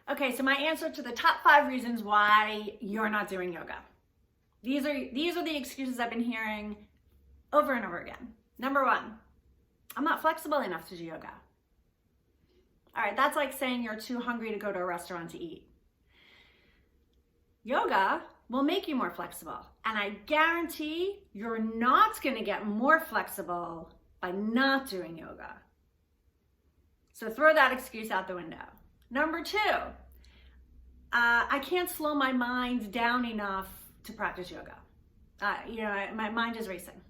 Okay, so my answer to the top 5 reasons why you're not doing yoga. These are the excuses I've been hearing over and over again. Number 1, I'm not flexible enough to do yoga. All right, that's like saying you're too hungry to go to a restaurant to eat. Yoga will make you more flexible, and I guarantee you're not going to get more flexible by not doing yoga. So throw that excuse out the window. Number 2, I can't slow my mind down enough to practice yoga. My mind is racing.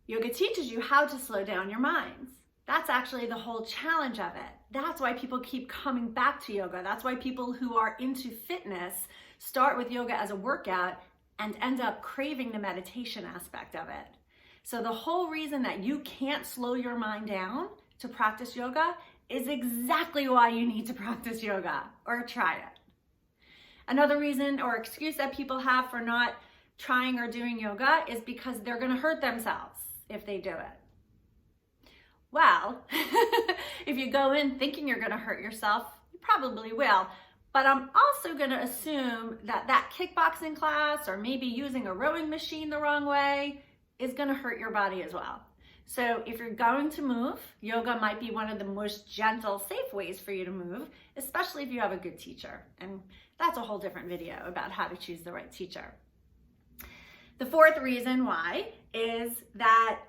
Yoga teaches you how to slow down your minds. That's actually the whole challenge of it. That's why people keep coming back to yoga. That's why people who are into fitness start with yoga as a workout and end up craving the meditation aspect of it. So the whole reason that you can't slow your mind down to practice yoga is exactly why you need to practice yoga or try it. Another reason or excuse that people have for not trying or doing yoga is because they're going to hurt themselves if they do it. Well, if you go in thinking you're going to hurt yourself, you probably will. But I'm also going to assume that kickboxing class or maybe using a rowing machine the wrong way is going to hurt your body as well. So if you're going to move, yoga might be one of the most gentle, safe ways for you to move, especially if you have a good teacher. And that's a whole different video about how to choose the right teacher. The 4th reason why is that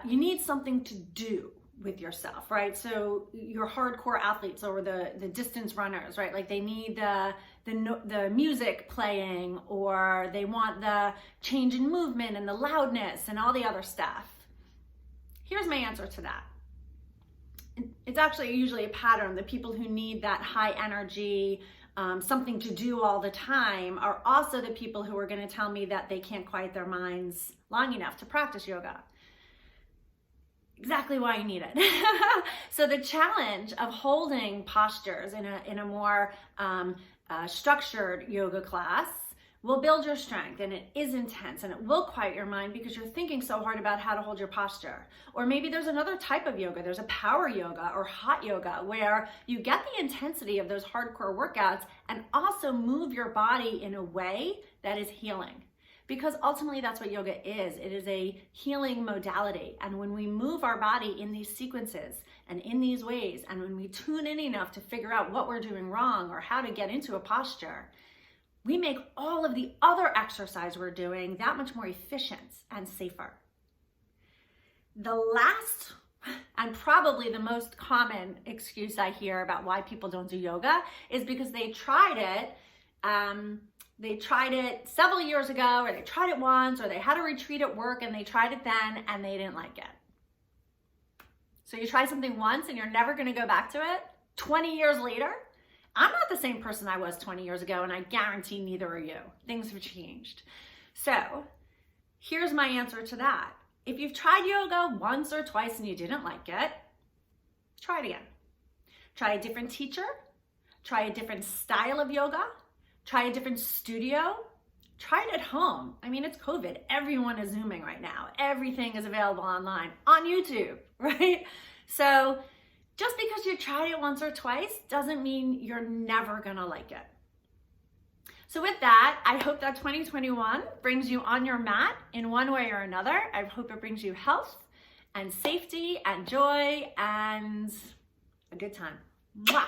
you need something to do with yourself, right? So your hardcore athletes or the distance runners, right? Like they need the music playing, or they want the change in movement and the loudness and all the other stuff. Here's my answer to that. It's actually usually a pattern. The people who need that high energy, something to do all the time are also the people who are going to tell me that they can't quiet their minds long enough to practice yoga. Exactly why you need it. So the challenge of holding postures in a more structured yoga class will build your strength, and it is intense, and it will quiet your mind because you're thinking so hard about how to hold your posture. Or maybe there's another type of yoga. There's a power yoga or hot yoga where you get the intensity of those hardcore workouts and also move your body in a way that is healing. Because ultimately that's what yoga is. It is a healing modality. And when we move our body in these sequences and in these ways, and when we tune in enough to figure out what we're doing wrong or how to get into a posture, we make all of the other exercise we're doing that much more efficient and safer. The last and probably the most common excuse I hear about why people don't do yoga is because they tried it. They tried it several years ago, or they tried it once, or they had a retreat at work and they tried it then and they didn't like it. So you try something once and you're never going to go back to it 20 years later? I'm not the same person I was 20 years ago, and I guarantee neither are you. Things have changed. So here's my answer to that. If you've tried yoga once or twice and you didn't like it, try it again. Try a different teacher. Try a different style of yoga. Try a different studio. Try it at home. I mean, it's COVID. Everyone is Zooming right now. Everything is available online, on YouTube, right? So just because you tried it once or twice doesn't mean you're never gonna like it. So with that, I hope that 2021 brings you on your mat in one way or another. I hope it brings you health and safety and joy and a good time. Mwah!